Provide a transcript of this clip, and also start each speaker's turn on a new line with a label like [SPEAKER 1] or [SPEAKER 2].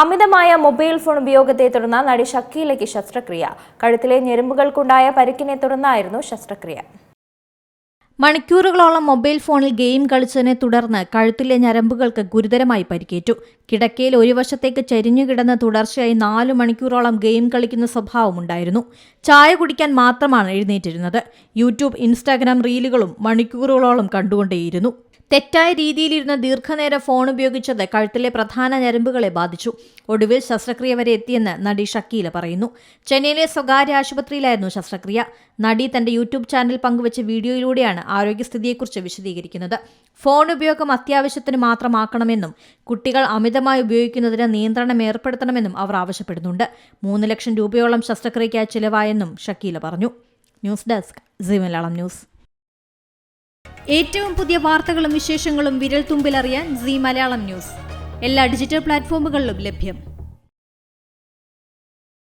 [SPEAKER 1] അമിതമായ mobile phone ഉപയോഗത്തെ തുടർന്ന് നടി ഷക്കീലയ്ക്ക് ശസ്ത്രക്രിയ. കഴുത്തിലെ ഞരമ്പുകൾക്കുണ്ടായ പരിക്കിനെ തുടർന്നായിരുന്നു ശസ്ത്രക്രിയ.
[SPEAKER 2] മണിക്കൂറുകളോളം മൊബൈൽ ഫോണിൽ ഗെയിം കളിച്ചതിനെ തുടർന്ന് കഴുത്തിലെ ഞരമ്പുകൾക്ക് ഗുരുതരമായി പരിക്കേറ്റു. കിടക്കയിൽ ഒരു വശത്തേക്ക് ചരിഞ്ഞുകിടന്ന് തുടർച്ചയായി 4 മണിക്കൂറോളം ഗെയിം കളിക്കുന്ന സ്വഭാവമുണ്ടായിരുന്നു. ചായ കുടിക്കാൻ മാത്രമാണ് എഴുന്നേറ്റിരുന്നത്. യൂട്യൂബ്, ഇൻസ്റ്റാഗ്രാം റീലുകളും മണിക്കൂറുകളോളം കണ്ടുകൊണ്ടേയിരുന്നു. തെറ്റായ രീതിയിലിരുന്ന് ദീർഘനേരം ഫോൺ ഉപയോഗിച്ചത് കഴുത്തിലെ പ്രധാന ഞരമ്പുകളെ ബാധിച്ചു. ഒടുവിൽ ശസ്ത്രക്രിയ വരെ എത്തിയെന്ന് നടി ഷക്കീല പറയുന്നു. ചെന്നൈയിലെ സ്വകാര്യ ആശുപത്രിയിലായിരുന്നു ശസ്ത്രക്രിയ. നടി തന്റെ യൂട്യൂബ് ചാനൽ പങ്കുവച്ച വീഡിയോയിലൂടെയാണ് ആരോഗ്യസ്ഥിതിയെക്കുറിച്ച് വിശദീകരിക്കുന്നത്. ഫോൺ ഉപയോഗം അത്യാവശ്യത്തിന് മാത്രമാക്കണമെന്നും കുട്ടികൾ അമിതമായി ഉപയോഗിക്കുന്നതിന് നിയന്ത്രണം ഏർപ്പെടുത്തണമെന്നും അവർ ആവശ്യപ്പെടുന്നുണ്ട്. 3 ലക്ഷം രൂപയോളം ശസ്ത്രക്രിയയ്ക്കായി ചിലവായെന്നും ഷക്കീല പറഞ്ഞു. News desk Zee Malayalam news. ഏറ്റവും പുതിയ വാർത്തകളും വിശേഷങ്ങളും വിരൽ തുമ്പിലറിയാൻ സീ മലയാളം ന്യൂസ് എല്ലാ ഡിജിറ്റൽ പ്ലാറ്റ്ഫോമുകളിലും ലഭ്യം.